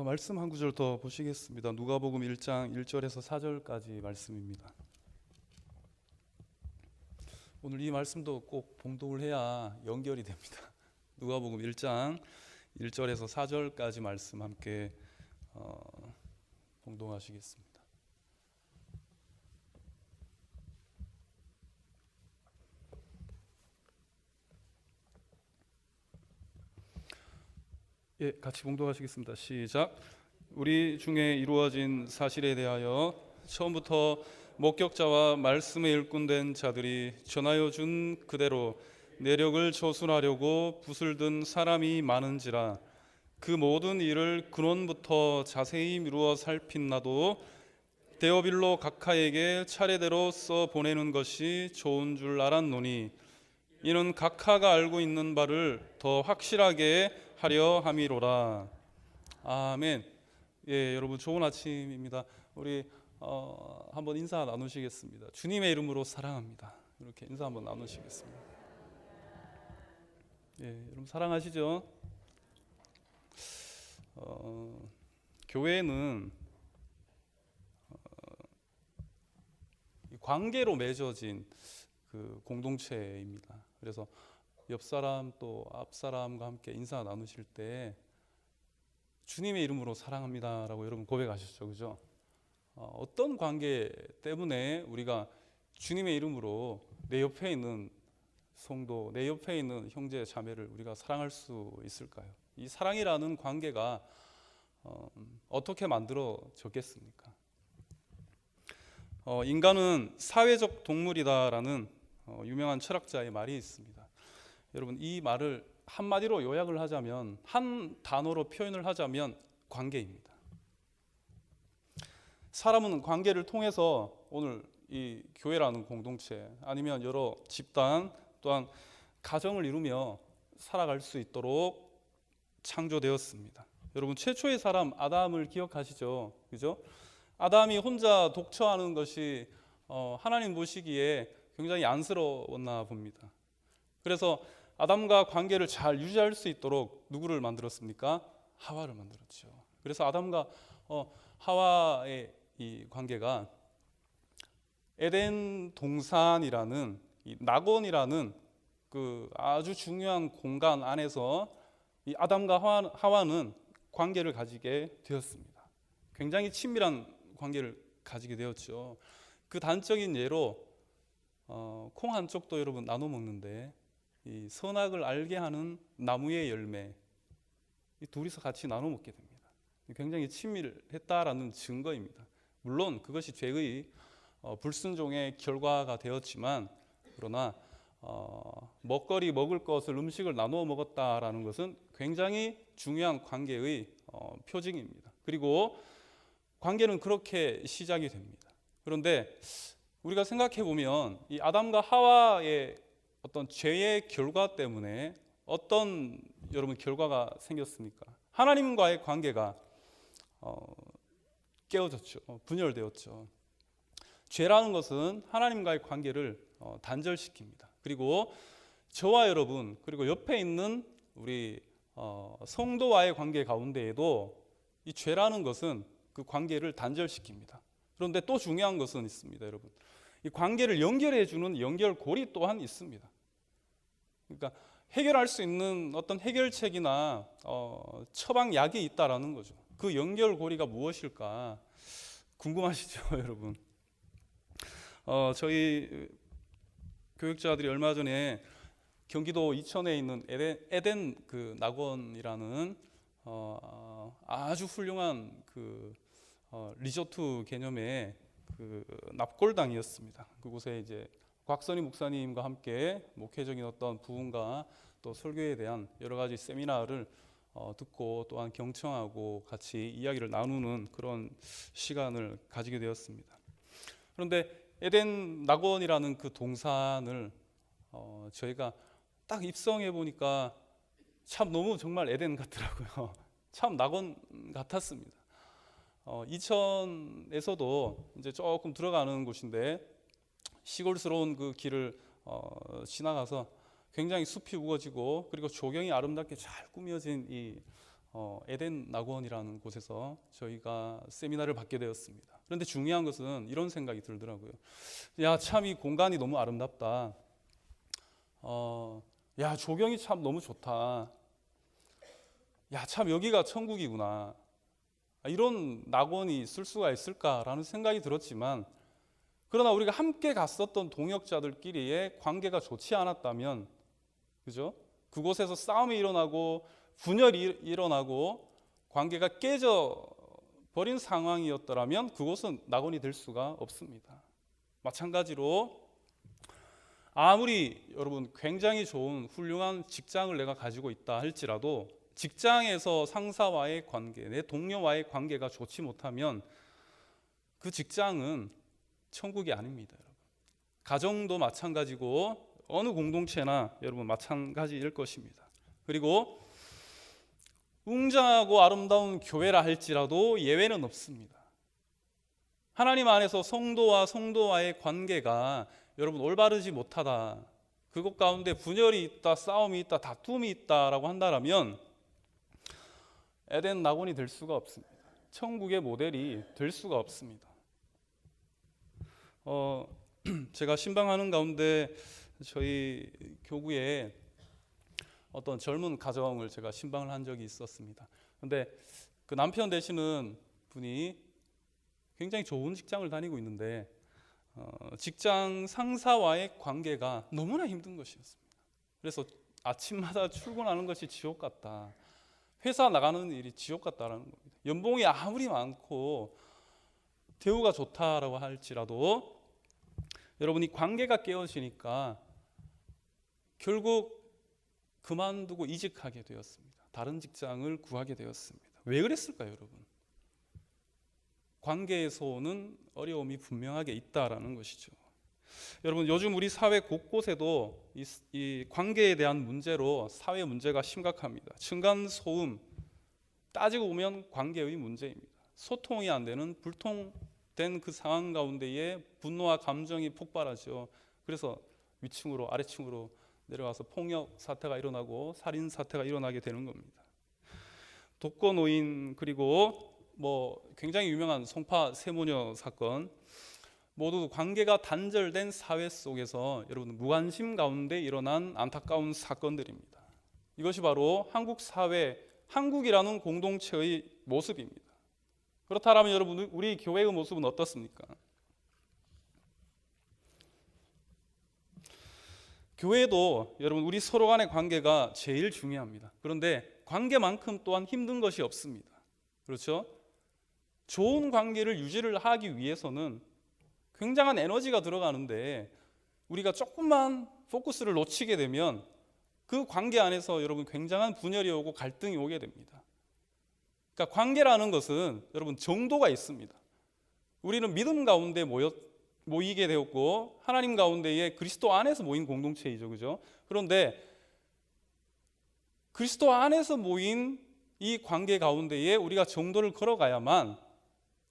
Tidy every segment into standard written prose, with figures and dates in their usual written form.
말씀 한 구절 더 보시겠습니다. 누가복음 1장 1절에서 4절까지 말씀입니다. 오늘 이 말씀도 꼭 봉독을 해야 연결이 됩니다. 누가복음 1장 1절에서 4절까지 말씀 함께 봉독하시겠습니다. 같이 봉독하시겠습니다. 시작. 우리 중에 이루어진 사실에 대하여 처음부터 목격자와 말씀에 일꾼된 자들이 전하여 준 그대로 내력을 조순하려고 붓을 든 사람이 많은지라 그 모든 일을 근원부터 자세히 미루어 살핀 나도 데오빌로 각하에게 차례대로 써 보내는 것이 좋은 줄 알았노니 이는 각하가 알고 있는 바를 더 확실하게 하려 함이로라. 아멘. 여러분 좋은 아침입니다. 우리 한번 인사 나누시겠습니다. 주님의 이름으로 사랑합니다. 이렇게 인사 한번 나누시겠습니다. 여러분 사랑하시죠? 교회는 관계로 맺어진 그 공동체입니다. 그래서 옆 사람 또 앞 사람과 함께 인사 나누실 때 주님의 이름으로 사랑합니다라고 여러분 고백하셨죠, 그죠? 어떤 관계 때문에 우리가 주님의 이름으로 내 옆에 있는 성도, 내 옆에 있는 형제 자매를 우리가 사랑할 수 있을까요? 이 사랑이라는 관계가 어떻게 만들어졌겠습니까? 인간은 사회적 동물이다라는 유명한 철학자의 말이 있습니다. 여러분 이 말을 한마디로 요약을 하자면, 한 단어로 표현을 하자면 관계입니다. 사람은 관계를 통해서 오늘 이 교회라는 공동체 아니면 여러 집단 또한 가정을 이루며 살아갈 수 있도록 창조되었습니다. 여러분 최초의 사람 아담을 기억하시죠? 그죠? 아담이 혼자 독처하는 것이 하나님 보시기에 굉장히 안쓰러웠나 봅니다. 그래서 아담과 관계를 잘 유지할 수 있도록 누구를 만들었습니까? 하와를 만들었죠. 그래서 아담과 하와의 이 관계가 에덴 동산이라는 이 낙원이라는 그 아주 중요한 공간 안에서 이 아담과 하와는 관계를 가지게 되었습니다. 굉장히 친밀한 관계를 가지게 되었죠. 그 단적인 예로 콩 한 쪽도 여러분 나눠 먹는데 이 선악을 알게 하는 나무의 열매, 이 둘이서 같이 나눠 먹게 됩니다. 굉장히 친밀했다라는 증거입니다. 물론 그것이 죄의 불순종의 결과가 되었지만, 그러나 먹거리 먹을 것을 음식을 나누어 먹었다라는 것은 굉장히 중요한 관계의 표징입니다. 그리고 관계는 그렇게 시작이 됩니다. 그런데 우리가 생각해 보면 이 아담과 하와의 어떤 죄의 결과 때문에 어떤 여러분 결과가 생겼습니까? 하나님과의 관계가 깨어졌죠. 분열되었죠. 죄라는 것은 하나님과의 관계를 단절시킵니다. 그리고 저와 여러분, 그리고 옆에 있는 우리 성도와의 관계 가운데에도 이 죄라는 것은 그 관계를 단절시킵니다. 그런데 또 중요한 것은 있습니다, 여러분. 이 관계를 연결해 주는 연결고리 또한 있습니다. 그러니까 해결할 수 있는 어떤 해결책이나 처방약이 있다라는 거죠. 그 연결고리가 무엇일까 궁금하시죠, 여러분? 저희 교육자들이 얼마 전에 경기도 이천에 있는 에덴 그 낙원이라는 아주 훌륭한 그 리조트 개념의 그 납골당이었습니다. 그곳에 이제 곽선희 목사님과 함께 목회적인 어떤 부흥과 또 설교에 대한 여러 가지 세미나를 듣고 또한 경청하고 같이 이야기를 나누는 그런 시간을 가지게 되었습니다. 그런데 에덴 낙원이라는 그 동산을 저희가 딱 입성해 보니까 참 너무 정말 에덴 같더라고요. 참 낙원 같았습니다. 이천에서도 이제 조금 들어가는 곳인데 시골스러운 그 길을 지나가서 굉장히 숲이 우거지고 그리고 조경이 아름답게 잘 꾸며진 이 에덴 낙원이라는 곳에서 저희가 세미나를 받게 되었습니다. 그런데 중요한 것은 이런 생각이 들더라고요. 야, 참 이 공간이 너무 아름답다. 야, 조경이 참 너무 좋다. 야, 참 여기가 천국이구나. 이런 낙원이 있을 수가 있을까라는 생각이 들었지만, 그러나 우리가 함께 갔었던 동역자들끼리의 관계가 좋지 않았다면, 그죠? 그곳에서 싸움이 일어나고 분열이 일어나고 관계가 깨져 버린 상황이었더라면 그곳은 낙원이 될 수가 없습니다. 마찬가지로 아무리 여러분 굉장히 좋은 훌륭한 직장을 내가 가지고 있다 할지라도 직장에서 상사와의 관계, 내 동료와의 관계가 좋지 못하면 그 직장은 천국이 아닙니다. 여러분. 가정도 마찬가지고 어느 공동체나 여러분 마찬가지일 것입니다. 그리고 웅장하고 아름다운 교회라 할지라도 예외는 없습니다. 하나님 안에서 성도와 성도와의 관계가 여러분 올바르지 못하다, 그것 가운데 분열이 있다, 싸움이 있다, 다툼이 있다라고 한다면 에덴 낙원이 될 수가 없습니다. 천국의 모델이 될 수가 없습니다. 제가 신방하는 가운데 저희 교구에 어떤 젊은 가정을 제가 신방을 한 적이 있었습니다. 그런데 그 남편 되시는 분이 굉장히 좋은 직장을 다니고 있는데 직장 상사와의 관계가 너무나 힘든 것이었습니다. 그래서 아침마다 출근하는 것이 지옥 같다. 회사 나가는 일이 지옥 같다라는 겁니다. 연봉이 아무리 많고 대우가 좋다라고 할지라도 여러분이 관계가 깨어지니까 결국 그만두고 이직하게 되었습니다. 다른 직장을 구하게 되었습니다. 왜 그랬을까요, 여러분? 관계에서 오는 어려움이 분명하게 있다라는 것이죠. 여러분, 요즘 우리 사회 곳곳에도 이 관계에 대한 문제로 사회 문제가 심각합니다. 층간소음, 따지고 보면 관계의 문제입니다. 소통이 안 되는 불통된 그 상황 가운데에 분노와 감정이 폭발하죠. 그래서 위층으로 아래층으로 내려와서 폭력 사태가 일어나고 살인 사태가 일어나게 되는 겁니다. 독거노인, 그리고 굉장히 유명한 송파 세모녀 사건, 모두 관계가 단절된 사회 속에서 여러분 무관심 가운데 일어난 안타까운 사건들입니다. 이것이 바로 한국 사회, 한국이라는 공동체의 모습입니다. 그렇다면 여러분, 우리 교회의 모습은 어떻습니까? 교회도 여러분 우리 서로 간의 관계가 제일 중요합니다. 그런데 관계만큼 또한 힘든 것이 없습니다. 그렇죠? 좋은 관계를 유지를 하기 위해서는 굉장한 에너지가 들어가는데 우리가 조금만 포커스를 놓치게 되면 그 관계 안에서 여러분 굉장한 분열이 오고 갈등이 오게 됩니다. 그러니까 관계라는 것은 여러분 정도가 있습니다. 우리는 믿음 가운데 모이게 되었고 하나님 가운데에 그리스도 안에서 모인 공동체이죠. 그죠? 그런데 그리스도 안에서 모인 이 관계 가운데에 우리가 정도를 걸어가야만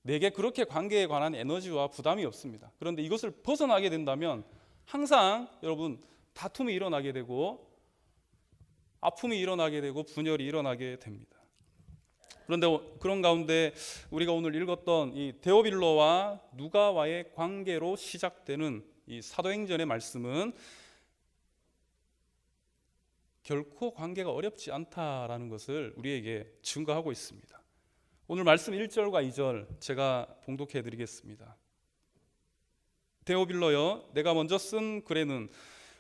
내게 그렇게 관계에 관한 에너지와 부담이 없습니다. 그런데 이것을 벗어나게 된다면 항상 여러분 다툼이 일어나게 되고 아픔이 일어나게 되고 분열이 일어나게 됩니다. 그런데 그런 가운데 우리가 오늘 읽었던 이 데오빌로와 누가와의 관계로 시작되는 이 사도행전의 말씀은 결코 관계가 어렵지 않다라는 것을 우리에게 증거하고 있습니다. 오늘 말씀 1절과 2절 제가 봉독해 드리겠습니다. 데오빌로여, 내가 먼저 쓴 글에는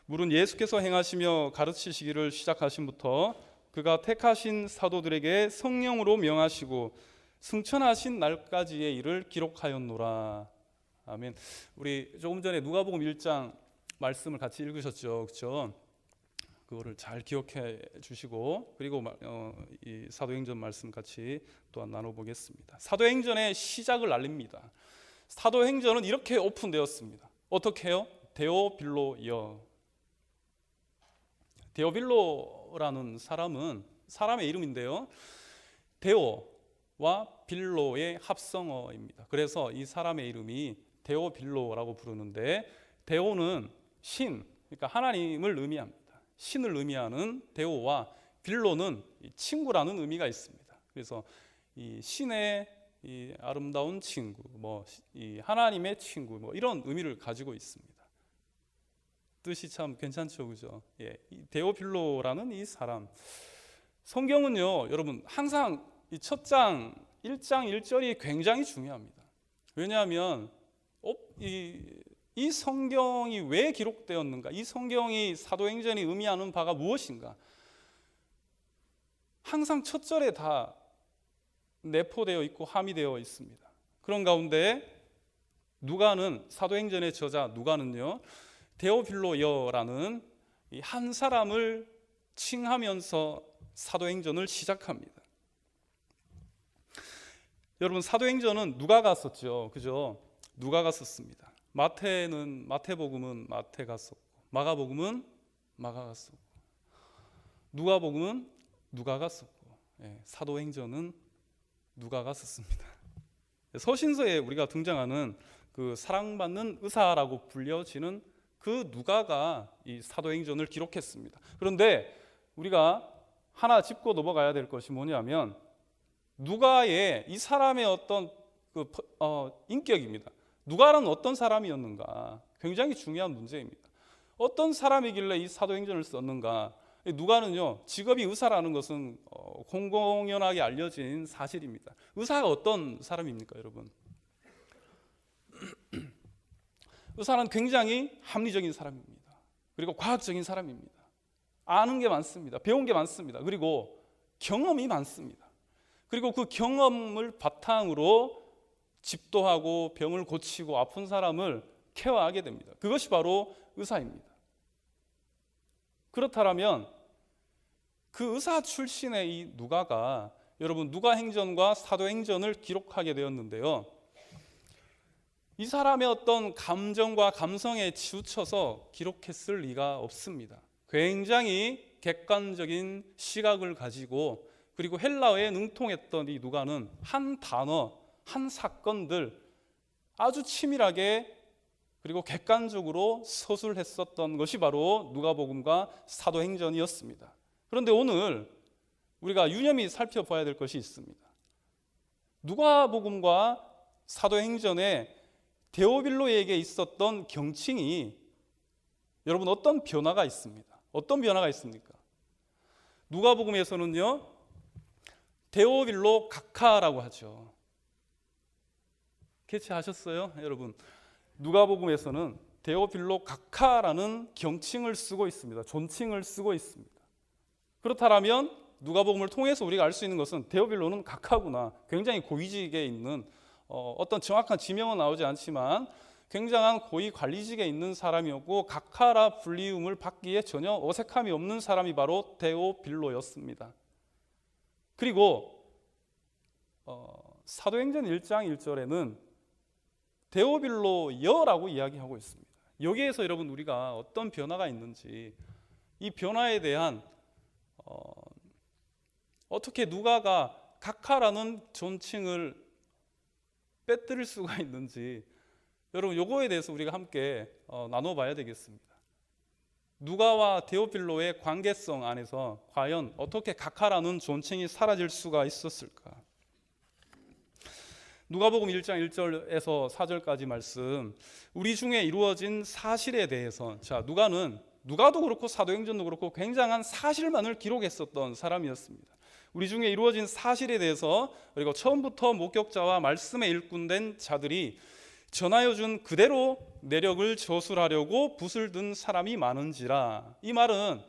물은 예수께서 행하시며 가르치시기를 시작하심부터 그가 택하신 사도들에게 성령으로 명하시고 승천하신 날까지의 일을 기록하였노라. 아멘. 우리 조금 전에 누가복음 1장 말씀을 같이 읽으셨죠, 그렇죠? 그거를 잘 기억해 주시고 그리고 이 사도행전 말씀 같이 또한 나눠보겠습니다. 사도행전의 시작을 알립니다. 사도행전은 이렇게 오픈되었습니다. 어떻게 해요? 데오빌로여. 데오빌로라는 사람은 사람의 이름인데요, 데오와 빌로의 합성어입니다. 그래서 이 사람의 이름이 데오빌로라고 부르는데, 데오는 신, 그러니까 하나님을 의미합니다. 신을 의미하는 데오와 빌로는 친구라는 의미가 있습니다. 그래서 이 신의 이 아름다운 친구, 이 하나님의 친구, 이런 의미를 가지고 있습니다. 뜻이 참 괜찮죠, 그죠? 예, 이 데오필로라는 이 사람, 성경은요, 여러분 항상 이 첫 장 1장 1절이 굉장히 중요합니다. 왜냐하면 이 성경이 왜 기록되었는가? 이 성경이 사도행전이 의미하는 바가 무엇인가? 항상 첫 절에 다 내포되어 있고 함의되어 있습니다. 그런 가운데 누가는, 사도행전의 저자 누가는요, 데오필로여라는 이 한 사람을 칭하면서 사도행전을 시작합니다. 여러분, 사도행전은 누가가 썼죠, 그죠? 누가가 썼습니다. 마태복음은 마태가 썼고, 마가복음은 마가가 썼고, 누가복음은 누가가 썼고, 사도행전은 누가가 썼습니다. 서신서에 우리가 등장하는 그 사랑받는 의사라고 불려지는 그 누가가 이 사도행전을 기록했습니다. 그런데 우리가 하나 짚고 넘어가야 될 것이 뭐냐면, 누가의 이 사람의 어떤 인격입니다. 누가는 어떤 사람이었는가? 굉장히 중요한 문제입니다. 어떤 사람이길래 이 사도행전을 썼는가? 누가는요, 직업이 의사라는 것은 공공연하게 알려진 사실입니다. 의사가 어떤 사람입니까, 여러분? 의사는 굉장히 합리적인 사람입니다. 그리고 과학적인 사람입니다. 아는 게 많습니다. 배운 게 많습니다. 그리고 경험이 많습니다. 그리고 그 경험을 바탕으로 집도하고 병을 고치고 아픈 사람을 케어하게 됩니다. 그것이 바로 의사입니다. 그렇다면 그 의사 출신의 이 누가가, 여러분, 누가행전과 사도행전을 기록하게 되었는데요, 이 사람의 어떤 감정과 감성에 치우쳐서 기록했을 리가 없습니다. 굉장히 객관적인 시각을 가지고, 그리고 헬라어에 능통했던 이 누가는 한 단어, 한 사건들 아주 치밀하게 그리고 객관적으로 서술했었던 것이 바로 누가복음과 사도행전이었습니다. 그런데 오늘 우리가 유념히 살펴봐야 될 것이 있습니다. 누가복음과 사도행전에 데오빌로에게 있었던 경칭이, 여러분, 어떤 변화가 있습니다. 어떤 변화가 있습니까? 누가복음에서는요, 데오빌로 각하라고 하죠. 캐치하셨어요, 여러분? 누가복음에서는 데오빌로 각하라는 경칭을 쓰고 있습니다. 존칭을 쓰고 있습니다. 그렇다면 누가복음을 통해서 우리가 알 수 있는 것은 데오빌로는 각하구나. 굉장히 고위직에 있는, 어떤 정확한 지명은 나오지 않지만 굉장한 고위 관리직에 있는 사람이었고, 각하라 불리움을 받기에 전혀 어색함이 없는 사람이 바로 데오빌로였습니다. 그리고 사도행전 1장 1절에는 데오빌로여라고 이야기하고 있습니다. 여기에서 여러분, 우리가 어떤 변화가 있는지, 이 변화에 대한 어떻게 누가가 각하라는 존칭을 빼뜨릴 수가 있는지, 여러분, 요거에 대해서 우리가 함께 나눠봐야 되겠습니다. 누가와 데오필로의 관계성 안에서 과연 어떻게 각하라는 존칭이 사라질 수가 있었을까? 누가복음 1장 1절에서 4절까지 말씀, 우리 중에 이루어진 사실에 대해서, 누가도 그렇고 사도행전도 그렇고 굉장한 사실만을 기록했었던 사람이었습니다. 우리 중에 이루어진 사실에 대해서, 그리고 처음부터 목격자와 말씀에 일꾼된 자들이 전하여 준 그대로 내력을 저술하려고 붓을 든 사람이 많은지라. 이 말은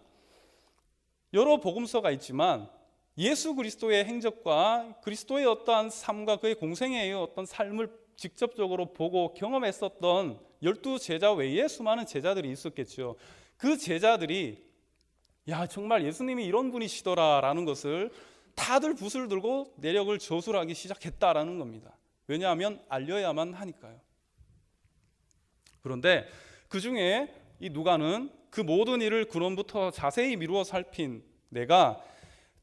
여러 복음서가 있지만 예수 그리스도의 행적과 그리스도의 어떠한 삶과 그의 공생애의 어떤 삶을 직접적으로 보고 경험했었던 12제자 외에 수많은 제자들이 있었겠죠. 그 제자들이 정말 예수님이 이런 분이시더라라는 것을 다들 붓을 들고 내력을 저술하기 시작했다라는 겁니다. 왜냐하면 알려야만 하니까요. 그런데 그 중에 이 누가는 그 모든 일을 근원부터 자세히 미루어 살핀 내가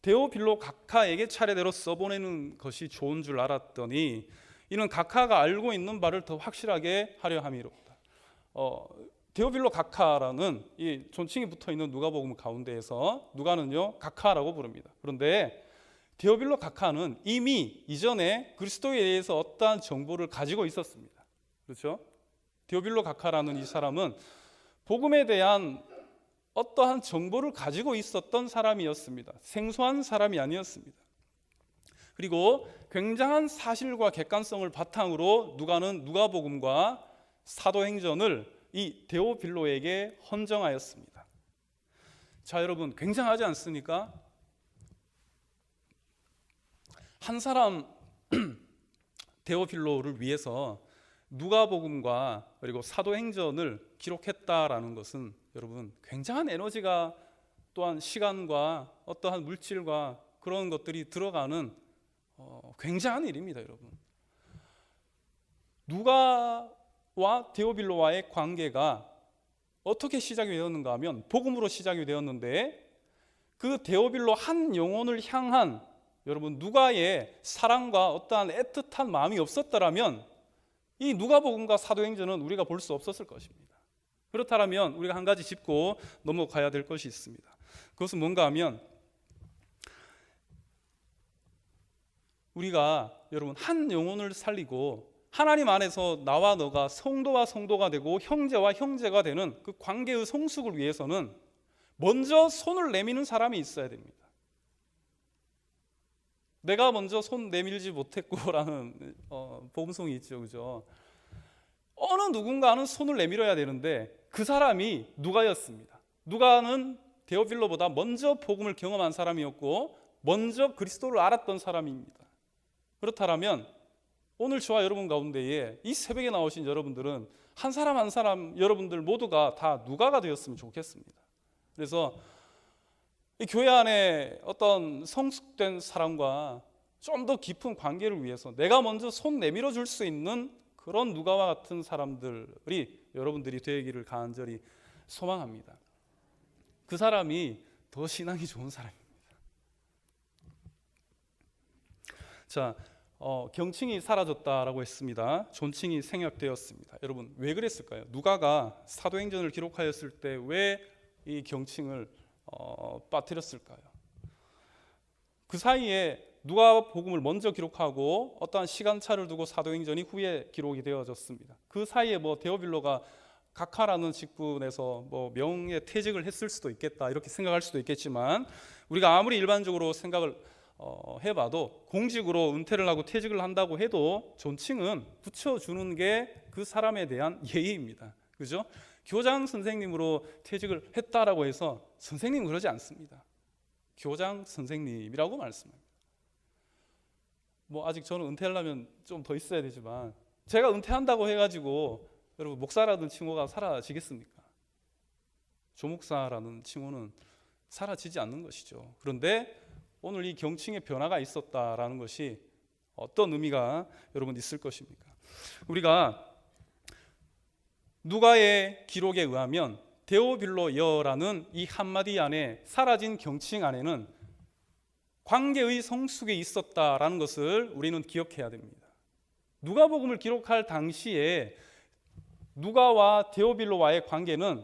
데오빌로 각하에게 차례대로 써보내는 것이 좋은 줄 알았더니 이는 각하가 알고 있는 바를 더 확실하게 하려 함이로다. 데오빌로 각하라는 이 존칭이 붙어 있는 누가복음 가운데에서 누가는요, 각하라고 부릅니다. 그런데 데오빌로 각하는 이미 이전에 그리스도에 대해서 어떠한 정보를 가지고 있었습니다. 그렇죠? 데오빌로 각하라는 이 사람은 복음에 대한 어떠한 정보를 가지고 있었던 사람이었습니다. 생소한 사람이 아니었습니다. 그리고 굉장한 사실과 객관성을 바탕으로 누가는 누가복음과 사도행전을 이 데오빌로에게 헌정하였습니다. 자, 여러분, 굉장하지 않습니까? 한 사람 데오빌로를 위해서 누가복음과 그리고 사도행전을 기록했다라는 것은 여러분 굉장한 에너지가 또한 시간과 어떠한 물질과 그런 것들이 들어가는 굉장한 일입니다. 여러분, 누가와 데오빌로와의 관계가 어떻게 시작이 되었는가 하면 복음으로 시작이 되었는데, 그 데오빌로 한 영혼을 향한 여러분 누가의 사랑과 어떠한 애틋한 마음이 없었더라면 이 누가복음과 사도행전은 우리가 볼 수 없었을 것입니다. 그렇다면 우리가 한 가지 짚고 넘어가야 될 것이 있습니다. 그것은 뭔가 하면, 우리가 여러분 한 영혼을 살리고 하나님 안에서 나와 너가 성도와 성도가 되고 형제와 형제가 되는 그 관계의 성숙을 위해서는 먼저 손을 내미는 사람이 있어야 됩니다. 내가 먼저 손 내밀지 못했고라는 복음송이 있죠, 그죠? 어느 누군가는 손을 내밀어야 되는데 그 사람이 누가였습니다. 누가는 데오빌로보다 먼저 복음을 경험한 사람이었고 먼저 그리스도를 알았던 사람입니다. 그렇다면 오늘 저와 여러분 가운데에 이 새벽에 나오신 여러분들은 한 사람 한 사람 여러분들 모두가 다 누가가 되었으면 좋겠습니다. 그래서 이 교회 안에 어떤 성숙된 사람과 좀 더 깊은 관계를 위해서 내가 먼저 손 내밀어 줄 수 있는 그런 누가와 같은 사람들이 여러분들이 되기를 간절히 소망합니다. 그 사람이 더 신앙이 좋은 사람입니다. 자, 경칭이 사라졌다라고 했습니다. 존칭이 생략되었습니다. 여러분, 왜 그랬을까요? 누가가 사도행전을 기록하였을 때 왜 이 경칭을 빠뜨렸을까요? 그 사이에 누가복음을 먼저 기록하고 어떠한 시간차를 두고 사도행전이 후에 기록이 되어졌습니다. 그 사이에 데오빌로가 각하라는 직분에서 명예 퇴직을 했을 수도 있겠다 이렇게 생각할 수도 있겠지만, 우리가 아무리 일반적으로 생각을 해봐도 공직으로 은퇴를 하고 퇴직을 한다고 해도 존칭은 붙여주는 게 그 사람에 대한 예의입니다. 그죠? 교장 선생님으로 퇴직을 했다라고 해서 선생님은 그러지 않습니다. 교장 선생님이라고 말씀합니다. 아직 저는 은퇴하려면 좀 더 있어야 되지만, 제가 은퇴한다고 해가지고 여러분 목사라는 칭호가 사라지겠습니까? 조목사라는 칭호는 사라지지 않는 것이죠. 그런데 오늘 이 경칭의 변화가 있었다라는 것이 어떤 의미가 여러분 있을 것입니까? 우리가 누가의 기록에 의하면 데오빌로여라는 이 한마디 안에 사라진 경칭 안에는 관계의 성숙이 있었다라는 것을 우리는 기억해야 됩니다. 누가복음을 기록할 당시에 누가와 데오빌로와의 관계는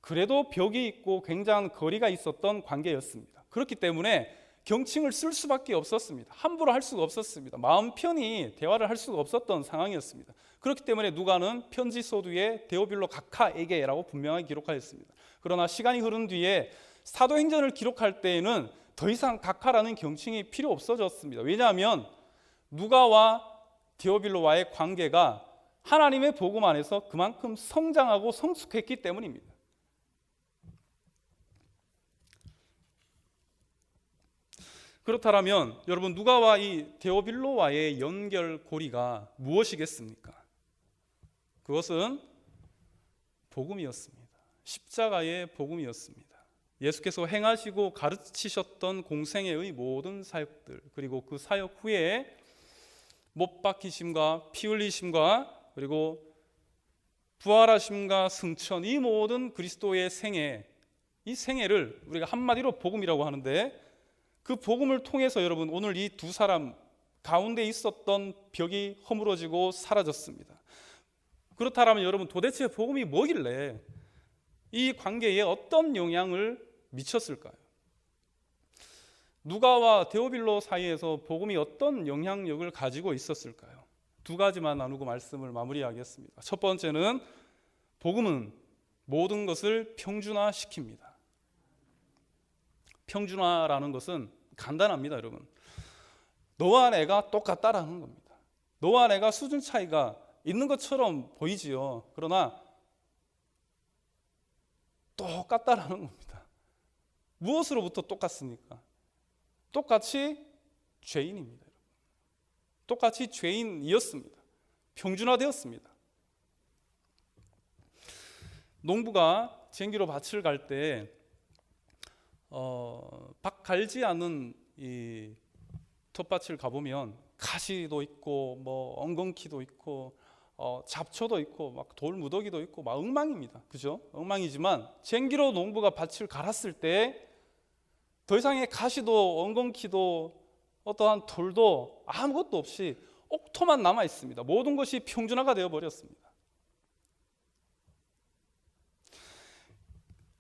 그래도 벽이 있고 굉장한 거리가 있었던 관계였습니다. 그렇기 때문에 경칭을 쓸 수밖에 없었습니다. 함부로 할 수가 없었습니다. 마음 편히 대화를 할 수가 없었던 상황이었습니다. 그렇기 때문에 누가는 편지 서두에 데오빌로 각하에게라고 분명하게 기록하였습니다. 그러나 시간이 흐른 뒤에 사도행전을 기록할 때에는 더 이상 각하라는 경칭이 필요 없어졌습니다. 왜냐하면 누가와 데오빌로와의 관계가 하나님의 복음 안에서 그만큼 성장하고 성숙했기 때문입니다. 그렇다면 여러분, 누가와 이 데오빌로와의 연결고리가 무엇이겠습니까? 그것은 복음이었습니다. 십자가의 복음이었습니다. 예수께서 행하시고 가르치셨던 공생애의 모든 사역들, 그리고 그 사역 후에 못 박히심과 피 흘리심과 그리고 부활하심과 승천, 이 모든 그리스도의 생애, 이 생애를 우리가 한마디로 복음이라고 하는데, 그 복음을 통해서 여러분 오늘 이 두 사람 가운데 있었던 벽이 허물어지고 사라졌습니다. 그렇다면 여러분, 도대체 복음이 뭐길래 이 관계에 어떤 영향을 미쳤을까요? 누가와 데오빌로 사이에서 복음이 어떤 영향력을 가지고 있었을까요? 두 가지만 나누고 말씀을 마무리하겠습니다. 첫 번째는 복음은 모든 것을 평준화시킵니다. 평준화라는 것은 간단합니다, 여러분. 너와 내가 똑같다라는 겁니다. 너와 내가 수준 차이가 있는 것처럼 보이지요. 그러나 똑같다라는 겁니다. 무엇으로부터 똑같습니까? 똑같이 죄인입니다. 똑같이 죄인이었습니다. 평준화되었습니다. 농부가 쟁기로 밭을 갈 때 밭 갈지 않은 이 텃밭을 가보면 가시도 있고 뭐 엉겅퀴도 있고 잡초도 있고 막 돌무더기도 있고 막 엉망입니다. 그죠? 엉망이지만 쟁기로 농부가 밭을 갈았을 때 더 이상의 가시도 엉겅퀴도 어떠한 돌도 아무것도 없이 옥토만 남아 있습니다. 모든 것이 평준화가 되어 버렸습니다.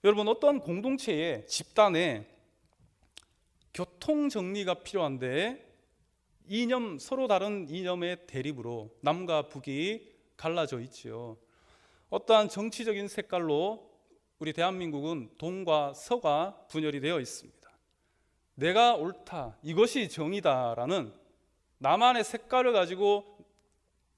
여러분, 어떤 공동체에 집단에 교통 정리가 필요한데 서로 다른 이념의 대립으로 남과 북이 갈라져 있지요. 어떠한 정치적인 색깔로 우리 대한민국은 동과 서가 분열이 되어 있습니다. 내가 옳다, 이것이 정의다라는 나만의 색깔을 가지고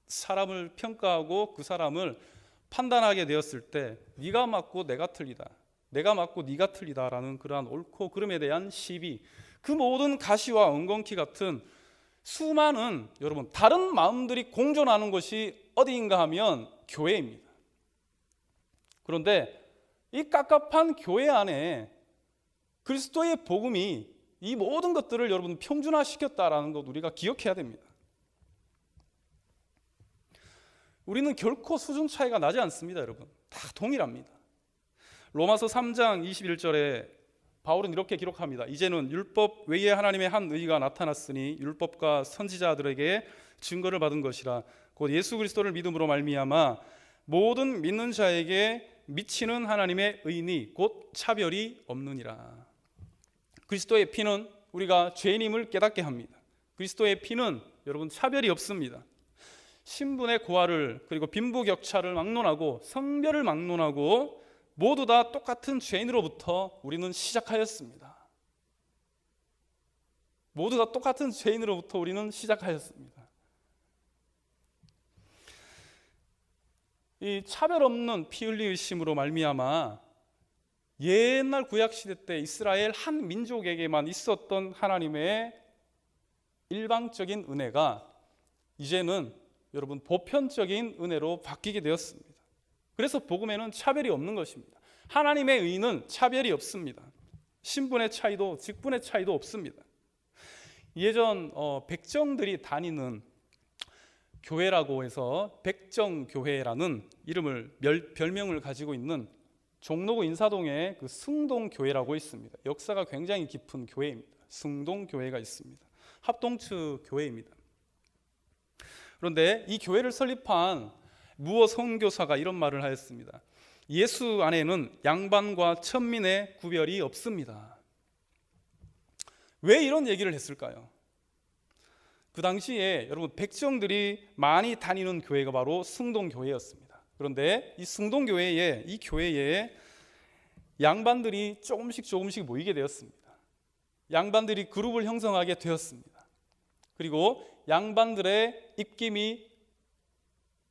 사람을 평가하고 그 사람을 판단하게 되었을 때 네가 맞고 내가 틀리다, 내가 맞고 네가 틀리다라는 그러한 옳고 그름에 대한 시비, 그 모든 가시와 엉겅퀴 같은 수많은 여러분 다른 마음들이 공존하는 것이 어디인가 하면 교회입니다. 그런데 이 깝깝한 교회 안에 그리스도의 복음이 이 모든 것들을 여러분 평준화시켰다라는 것 우리가 기억해야 됩니다. 우리는 결코 수준 차이가 나지 않습니다, 여러분. 다 동일합니다. 로마서 3장 21절에 바울은 이렇게 기록합니다. 이제는 율법 외에 하나님의 한 의가 나타났으니 율법과 선지자들에게 증거를 받은 것이라. 곧 예수 그리스도를 믿음으로 말미암아 모든 믿는 자에게 미치는 하나님의 의니 곧 차별이 없느니라. 그리스도의 피는 우리가 죄인임을 깨닫게 합니다. 그리스도의 피는 여러분 차별이 없습니다. 신분의 고하를 그리고 빈부격차를 막론하고 성별을 막론하고 모두 다 똑같은 죄인으로부터 우리는 시작하였습니다. 모두 다 똑같은 죄인으로부터 우리는 시작하였습니다. 이 차별 없는 피 흘리심으로 말미암아 옛날 구약시대 때 이스라엘 한 민족에게만 있었던 하나님의 일방적인 은혜가 이제는 여러분 보편적인 은혜로 바뀌게 되었습니다. 그래서 복음에는 차별이 없는 것입니다. 하나님의 의는 차별이 없습니다. 신분의 차이도 직분의 차이도 없습니다. 예전 백정들이 다니는 교회라고 해서 백정교회라는 별명을 가지고 있는 종로구 인사동에 그 승동교회라고 있습니다. 역사가 굉장히 깊은 교회입니다. 승동교회가 있습니다. 합동측 교회입니다. 그런데 이 교회를 설립한 무어 선교사가 이런 말을 하였습니다. 예수 안에는 양반과 천민의 구별이 없습니다. 왜 이런 얘기를 했을까요? 그 당시에 여러분 백정들이 많이 다니는 교회가 바로 승동교회였습니다. 그런데 이 승동교회에 이 교회에 양반들이 조금씩 모이게 되었습니다. 양반들이 그룹을 형성하게 되었습니다. 그리고 양반들의 입김이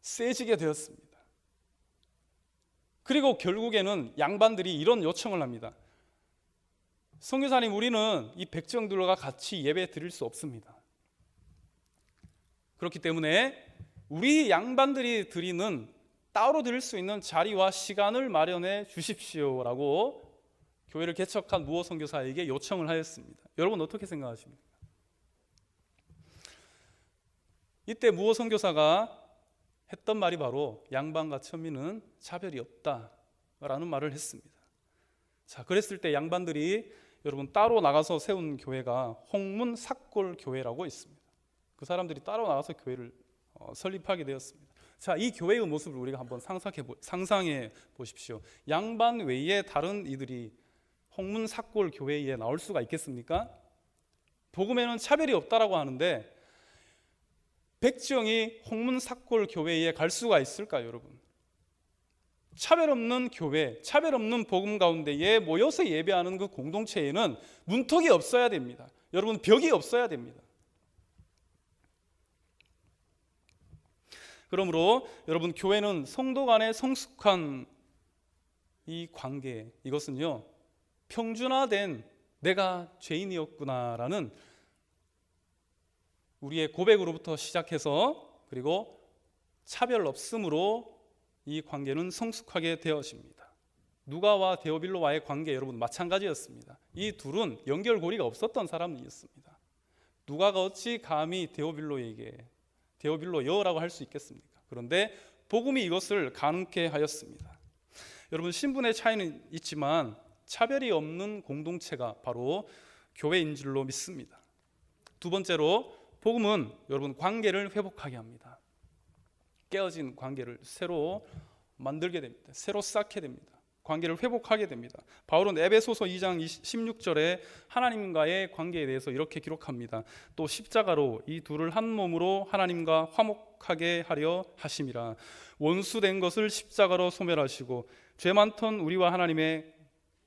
세지게 되었습니다. 그리고 결국에는 양반들이 이런 요청을 합니다. 선교사님, 우리는 이 백정들과 같이 예배 드릴 수 없습니다. 그렇기 때문에 우리 양반들이 드리는 따로 드릴 수 있는 자리와 시간을 마련해 주십시오라고 교회를 개척한 무어 선교사에게 요청을 하였습니다. 여러분 어떻게 생각하십니까? 이때 무어 선교사가 했던 말이 바로 양반과 천민은 차별이 없다라는 말을 했습니다. 자, 그랬을 때 양반들이 여러분 따로 나가서 세운 교회가 홍문삭골 교회라고 있습니다. 그 사람들이 따로 나가서 교회를 설립하게 되었습니다. 자, 이 교회의 모습을 우리가 한번 상상해 보십시오. 양반 외에 다른 이들이 홍문삭골 교회에 나올 수가 있겠습니까? 복음에는 차별이 없다라고 하는데 백지영이 홍문삭골 교회에 갈 수가 있을까요, 여러분? 차별 없는 교회, 차별 없는 복음 가운데에 모여서 예배하는 그 공동체에는 문턱이 없어야 됩니다. 여러분, 벽이 없어야 됩니다. 그러므로 여러분, 교회는 성도 간의 성숙한 이 관계, 이것은요, 평준화된 내가 죄인이었구나라는 우리의 고백으로부터 시작해서 그리고 차별 없음으로 이 관계는 성숙하게 되어집니다. 누가와 데오빌로와의 관계, 여러분, 마찬가지였습니다. 이 둘은 연결고리가 없었던 사람이었습니다. 누가가 어찌 감히 데오빌로에게 데오빌로여라고 할 수 있겠습니까? 그런데 복음이 이것을 가능케 하였습니다. 여러분, 신분의 차이는 있지만 차별이 없는 공동체가 바로 교회인 줄로 믿습니다. 두 번째로, 복음은 여러분 관계를 회복하게 합니다. 깨어진 관계를 새로 만들게 됩니다. 새로 쌓게 됩니다. 관계를 회복하게 됩니다. 바울은 에베소서 2장 16절에 하나님과의 관계에 대해서 이렇게 기록합니다. 또 십자가로 이 둘을 한 몸으로 하나님과 화목하게 하려 하심이라. 원수된 것을 십자가로 소멸하시고 죄 많던 우리와 하나님의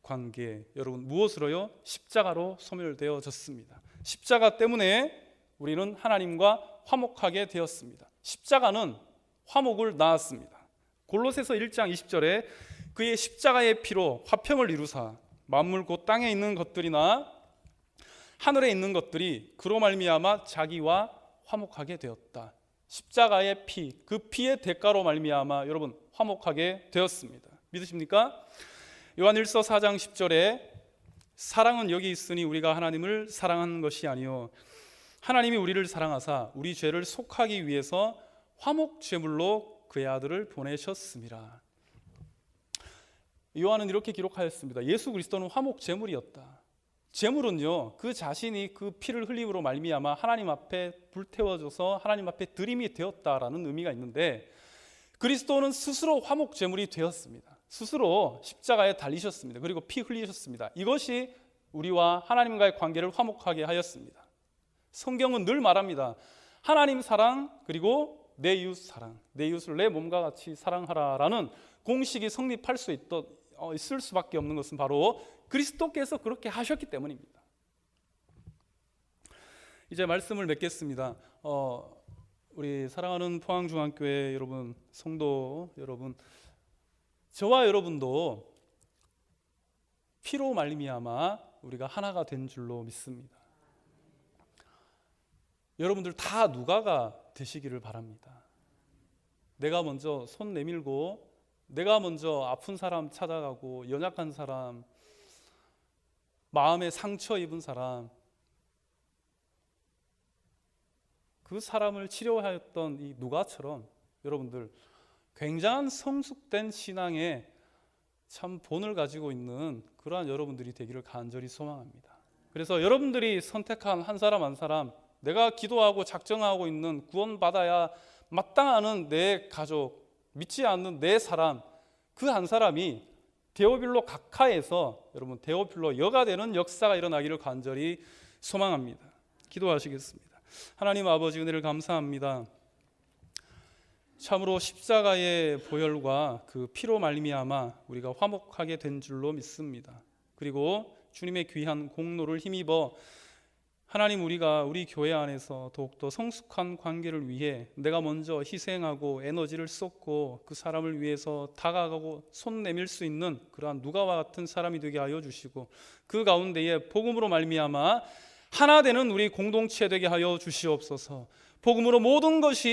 관계, 여러분 무엇으로요? 십자가로 소멸되어졌습니다. 십자가 때문에 우리는 하나님과 화목하게 되었습니다. 십자가는 화목을 낳았습니다. 골로새서 1장 20절에 그의 십자가의 피로 화평을 이루사 만물 곧 땅에 있는 것들이나 하늘에 있는 것들이 그로 말미암아 자기와 화목하게 되었다. 십자가의 피, 그 피의 대가로 말미암아 여러분 화목하게 되었습니다. 믿으십니까? 요한 1서 4장 10절에 사랑은 여기 있으니 우리가 하나님을 사랑한 것이 아니요 하나님이 우리를 사랑하사 우리 죄를 속하기 위해서 화목 제물로 그의 아들을 보내셨습니다. 요한은 이렇게 기록하였습니다. 예수 그리스도는 화목 제물이었다. 제물은요, 그 자신이 그 피를 흘림으로 말미암아 하나님 앞에 불태워져서 하나님 앞에 드림이 되었다라는 의미가 있는데, 그리스도는 스스로 화목 제물이 되었습니다. 스스로 십자가에 달리셨습니다. 그리고 피 흘리셨습니다. 이것이 우리와 하나님과의 관계를 화목하게 하였습니다. 성경은 늘 말합니다. 하나님 사랑 그리고 내 이웃 사랑, 내 이웃을 내 몸과 같이 사랑하라라는 공식이 성립할 수 있을 수밖에 없는 것은 바로 그리스도께서 그렇게 하셨기 때문입니다. 이제 말씀을 맺겠습니다. 우리 사랑하는 포항중앙교회 여러분, 성도 여러분, 저와 여러분도 피로 말미암아 우리가 하나가 된 줄로 믿습니다. 여러분들 다 누가가 되시기를 바랍니다. 내가 먼저 손 내밀고, 내가 먼저 아픈 사람 찾아가고, 연약한 사람, 마음에 상처 입은 사람, 그 사람을 치료하였던 이 누가처럼 여러분들 굉장한 성숙된 신앙의 참 본을 가지고 있는 그러한 여러분들이 되기를 간절히 소망합니다. 그래서 여러분들이 선택한 한 사람 한 사람, 내가 기도하고 작정하고 있는 구원받아야 마땅하는 내 가족, 믿지 않는 내 사람, 그 한 사람이 데오빌로 각하에서 여러분 데오빌로 여가 되는 역사가 일어나기를 간절히 소망합니다. 기도하시겠습니다. 하나님 아버지, 은혜를 감사합니다. 참으로 십자가의 보혈과 그 피로 말미암아 우리가 화목하게 된 줄로 믿습니다. 그리고 주님의 귀한 공로를 힘입어 하나님, 우리가 우리 교회 안에서 더욱더 성숙한 관계를 위해 내가 먼저 희생하고 에너지를 쏟고 그 사람을 위해서 다가가고 손 내밀 수 있는 그러한 누가와 같은 사람이 되게 하여 주시고, 그 가운데에 복음으로 말미암아 하나 되는 우리 공동체 되게 하여 주시옵소서. 복음으로 모든 것이